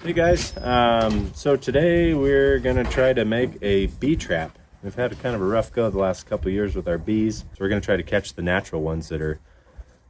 Hey guys, so today we're gonna try to make a bee trap. We've had kind of a rough go the last couple of years with our bees, so we're gonna try to catch the natural ones that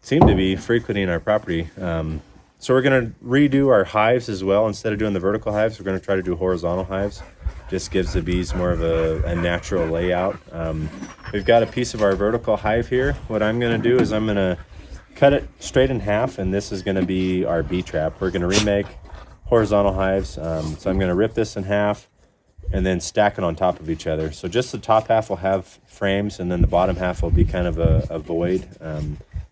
seem to be frequenting our property. So we're gonna redo our hives as well. Instead of doing the vertical hives, we're gonna try to do horizontal hives. Just gives the bees more of a natural layout. We've got a piece of our vertical hive here. What I'm gonna do is I'm gonna cut it straight in half, and this is gonna be our bee trap. We're gonna remake horizontal hives. So I'm going to rip this in half and then stack it on top of each other. So just the top half will have frames, and then the bottom half will be kind of a void.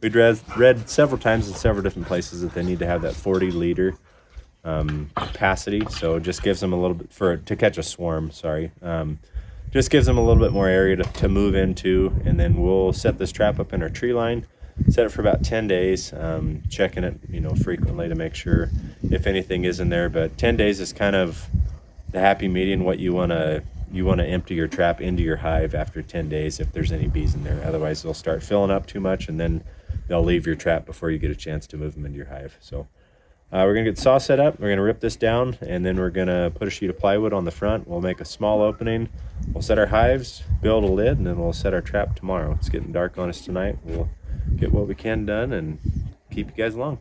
We'd read several times in several different places that they need to have that 40-liter capacity. So it just gives them a little bit to catch a swarm. Just gives them a little bit more area to move into, and then we'll set this trap up in our tree line. Set it for about 10 days, checking it, frequently to make sure if anything is in there. But 10 days is kind of the happy median. What you want to empty your trap into your hive after 10 days if there's any bees in there. Otherwise, they'll start filling up too much, and then they'll leave your trap before you get a chance to move them into your hive. So we're gonna get the saw set up. We're gonna rip this down, and then we're gonna put a sheet of plywood on the front. We'll make a small opening. We'll set our hives, build a lid, and then we'll set our trap tomorrow. It's getting dark on us tonight. We'll get what we can done and keep you guys along.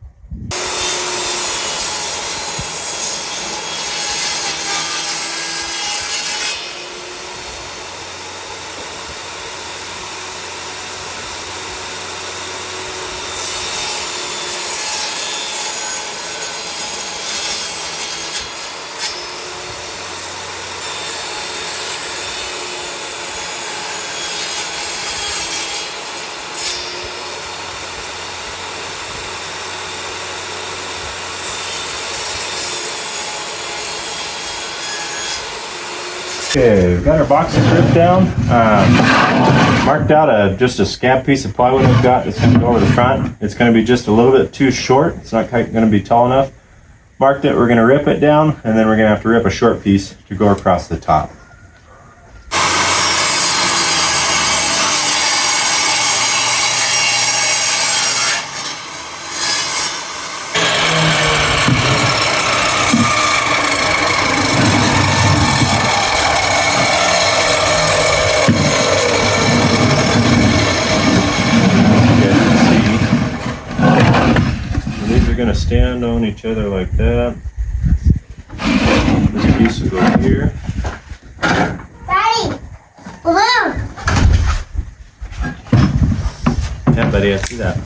Okay, we've got our boxes ripped down. Marked out just a scab piece of plywood we've got that's going to go over the front. It's going to be just a little bit too short. It's not quite going to be tall enough. Marked it, we're going to rip it down, and then we're going to have to rip a short piece to go across the top. Going to stand on each other like that. This piece will go here. Daddy, balloon. Yeah, buddy, I see that.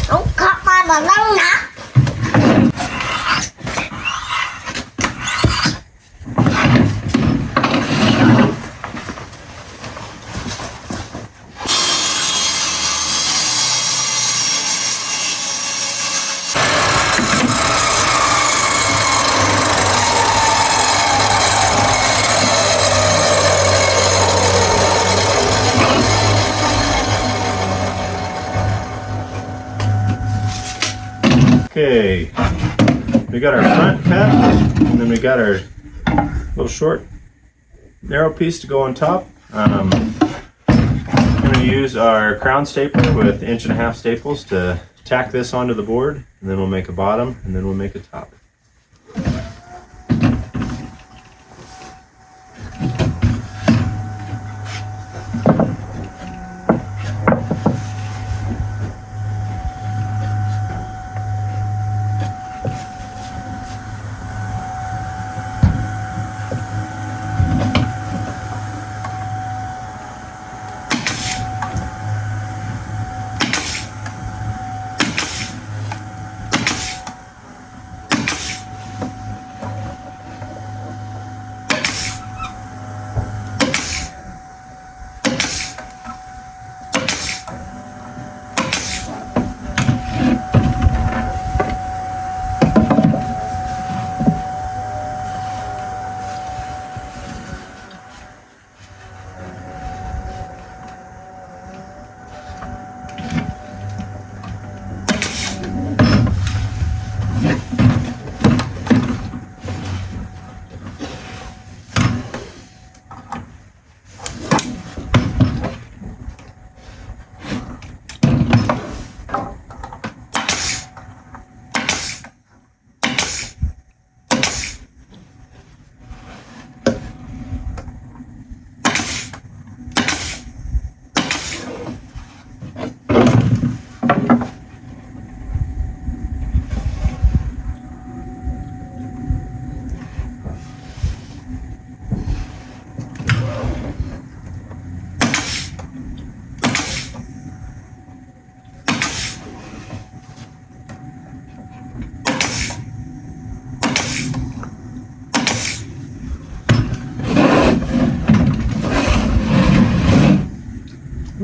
Don't cut my balloon up. Okay, we got our front cut, and then we got our little short, narrow piece to go on top. I'm going to use our crown stapler with 1.5" staples to tack this onto the board, and then we'll make a bottom, and then we'll make a top.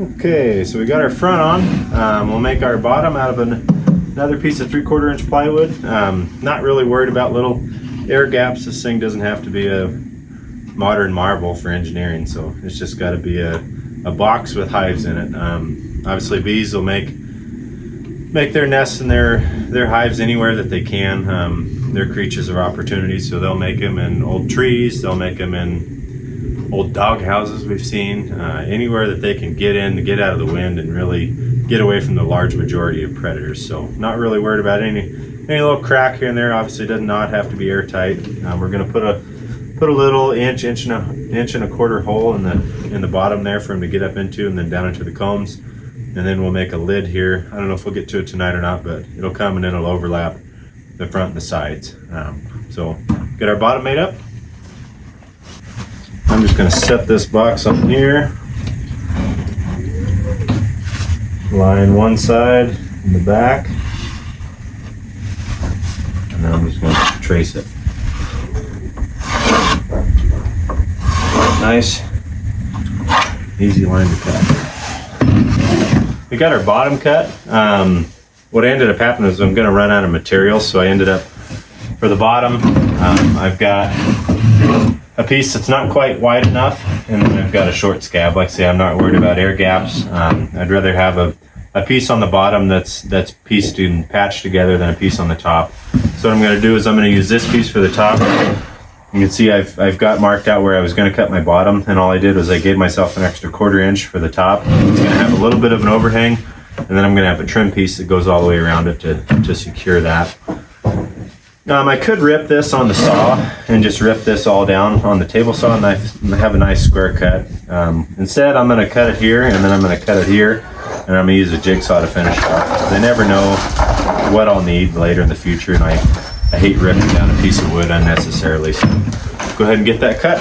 Okay, so we got our front on. We'll make our bottom out of another piece of 3/4 inch plywood. Not really worried about little air gaps. This thing doesn't have to be a modern marvel for engineering, so it's just got to be a box with hives in it. Obviously bees will make their nests and their hives anywhere that they can. They're creatures of opportunity, so they'll make them in old trees, they'll make them in old dog houses we've seen, anywhere that they can get in to get out of the wind and really get away from the large majority of predators. So not really worried about any little crack here and there. Obviously does not have to be airtight. We're going to put a little inch and a quarter hole in the bottom there for them to get up into, and then down into the combs. And then we'll make a lid here. I don't know if we'll get to it tonight or not, but it'll come and it'll overlap the front and the sides. So get our bottom made up. I'm just going to set this box on here, line one side in the back, and then I'm just going to trace it. Nice, easy line to cut. We got our bottom cut. What ended up happening is I'm going to run out of materials, so I ended up, for the bottom, I've got a piece that's not quite wide enough, and then I've got a short scab. Like I say, I'm not worried about air gaps. I'd rather have a piece on the bottom that's pieced and patched together than a piece on the top. So what I'm going to do is I'm going to use this piece for the top. You can see I've got marked out where I was going to cut my bottom, and all I did was I gave myself an extra 1/4 inch for the top. It's going to have a little bit of an overhang, and then I'm going to have a trim piece that goes all the way around it to secure that. I could rip this on the saw and just rip this all down on the table saw and have a nice square cut. Instead, I'm going to cut it here, and then I'm going to cut it here, and I'm going to use a jigsaw to finish it off. I never know what I'll need later in the future, and I hate ripping down a piece of wood unnecessarily. So go ahead and get that cut.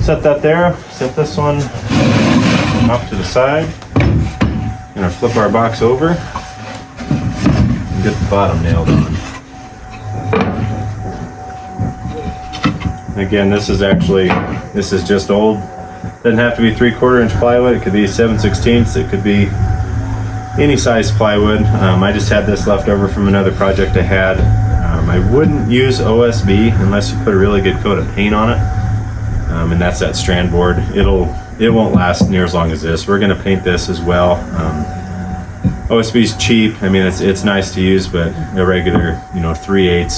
Set that there, set this one off to the side. Gonna flip our box over and get the bottom nailed on. Again, this is just old. Doesn't have to be 3/4 inch plywood. It could be 7/16. It could be any size plywood. I just had this left over from another project I had. I wouldn't use OSB unless you put a really good coat of paint on it. And that's that strand board. It won't last near as long as this. We're going to paint this as well. OSB is cheap. I mean, it's nice to use, but a regular 3/8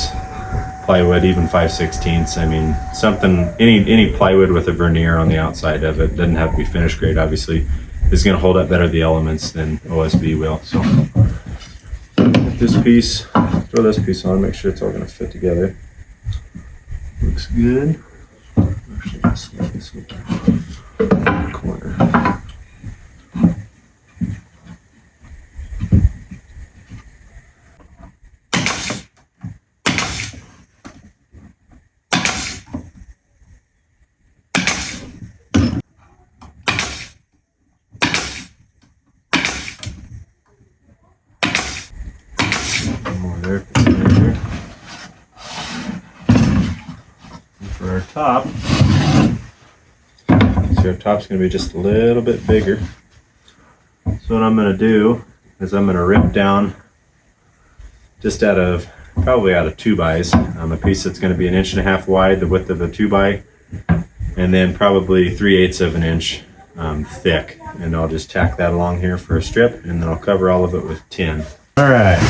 plywood, even 5/16. I mean, something any plywood with a veneer on the outside of it, doesn't have to be finished grade. Obviously, is going to hold up better the elements than OSB will. So this piece, throw this piece on, make sure it's all going to fit together. Looks good. Actually, just slide this with the corner. One more there. And for our top, our top's going to be just a little bit bigger. So what I'm going to do is I'm going to rip down just probably out of 2x, a piece that's going to be 1.5 inches wide, the width of a 2x, and then probably 3/8 of an inch thick. And I'll just tack that along here for a strip, and then I'll cover all of it with tin. All right,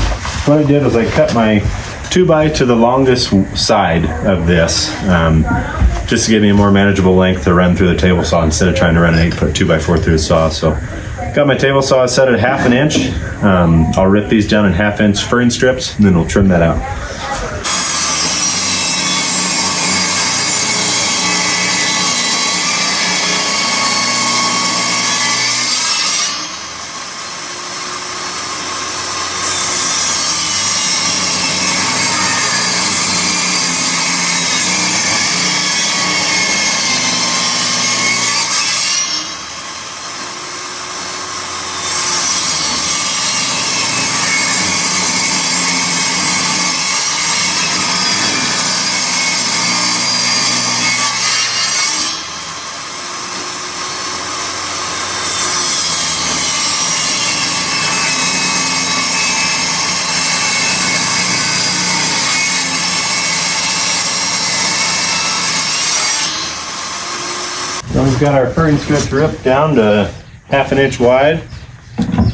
what I did was I cut my 2x to the longest side of this, just to give me a more manageable length to run through the table saw instead of trying to run an 8-foot 2x4 through the saw. So got my table saw set at 1/2 inch. I'll rip these down in 1/2 inch fern strips, and then we'll trim that out. we've got our furring strips ripped down to 1/2 inch wide.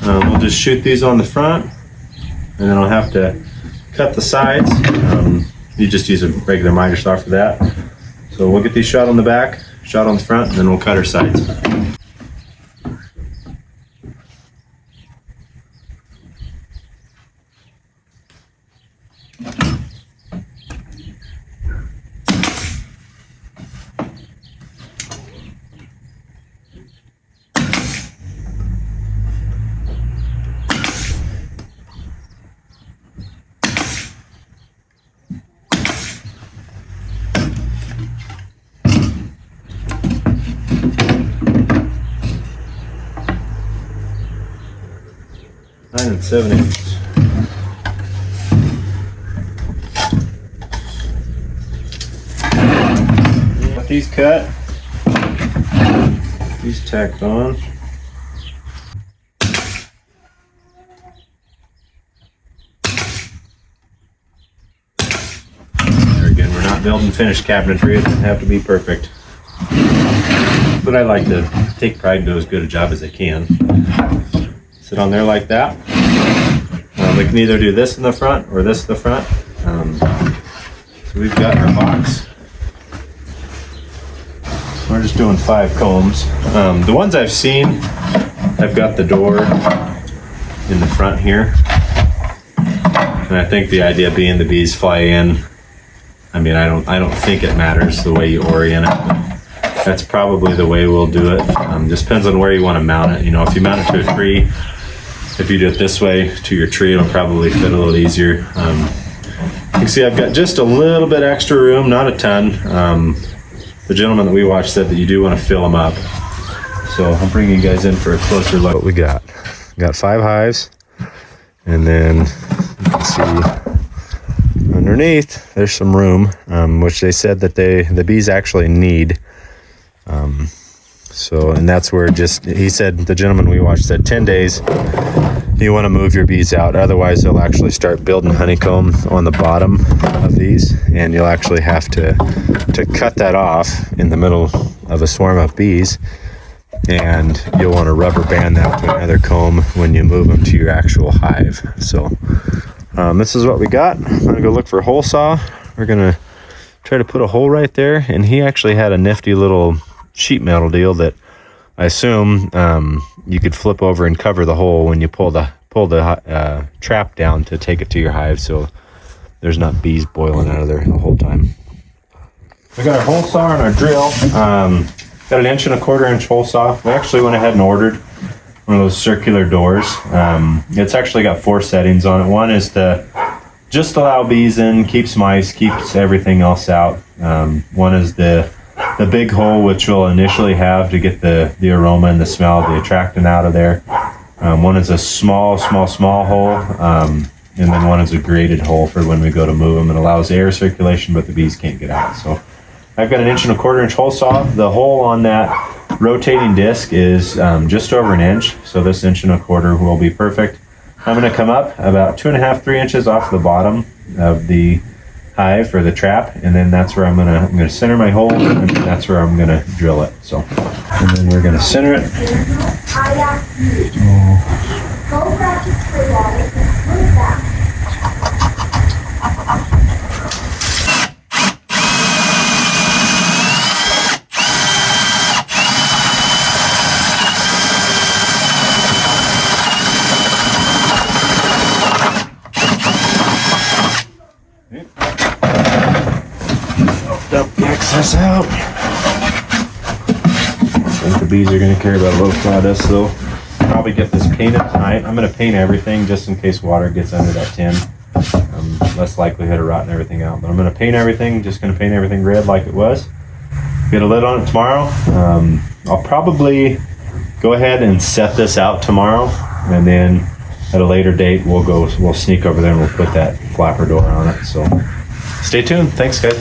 We'll just shoot these on the front, and then I'll have to cut the sides. You just use a regular miter saw for that. So we'll get these shot on the back, shot on the front, and then we'll cut our sides. Nine and 7/8. Got these cut. These tacked on. There again, we're not building finished cabinetry. It doesn't have to be perfect. But I like to take pride and do as good a job as I can. Sit on there like that. We can either do this in the front or this in the front. So we've got our box. We're just doing 5 combs. The ones I've seen, I've got the door in the front here. And I think the idea being the bees fly in. I mean, I don't think it matters the way you orient it. But that's probably the way we'll do it. Just depends on where you want to mount it. You know, if you mount it to a tree, if you do it this way to your tree, it'll probably fit a little easier. You can see I've got just a little bit extra room, not a ton. The gentleman that we watched said that you do want to fill them up. So I'm bringing you guys in for a closer look. What we got? We got 5 hives, and then you can see underneath there's some room, which they said that the bees actually need. And that's where he said, the gentleman we watched said 10 days you want to move your bees out, otherwise they'll actually start building honeycomb on the bottom of these, and you'll actually have to cut that off in the middle of a swarm of bees, and you'll want to rubber band that to another comb when you move them to your actual hive. So this is what we got. I'm gonna go look for a hole saw. We're gonna try to put a hole right there, and he actually had a nifty little sheet metal deal that I assume you could flip over and cover the hole when you pull the trap down to take it to your hive, so there's not bees boiling out of there the whole time. We got our hole saw and our drill. Got an 1 1/4 inch hole saw. We actually went ahead and ordered one of those circular doors. It's actually got 4 settings on it. One is to just allow bees in, keeps mice, keeps everything else out. One is the big hole, which we'll initially have to get the aroma and the smell of the attractant out of there. One is a small hole, and then one is a graded hole for when we go to move them. It allows air circulation, but the bees can't get out. So I've got an 1 1/4 inch hole saw. The hole on that rotating disc is just over 1 inch, so this 1 1/4 will be perfect. I'm going to come up about 2.5, 3 inches off the bottom of the hive or the trap, and then that's where I'm gonna center my hole, and that's where I'm gonna drill it. So, and then we're gonna center it. Dump the excess out. I think the bees are going to care about low sawdust, though. Probably get this painted tonight. I'm going to paint everything just in case water gets under that tin. Less likelihood of rotting everything out. But I'm going to paint everything, just going to paint everything red like it was. Get a lid on it tomorrow. I'll probably go ahead and set this out tomorrow, and then at a later date we'll sneak over there and we'll put that flapper door on it. So stay tuned. Thanks, guys.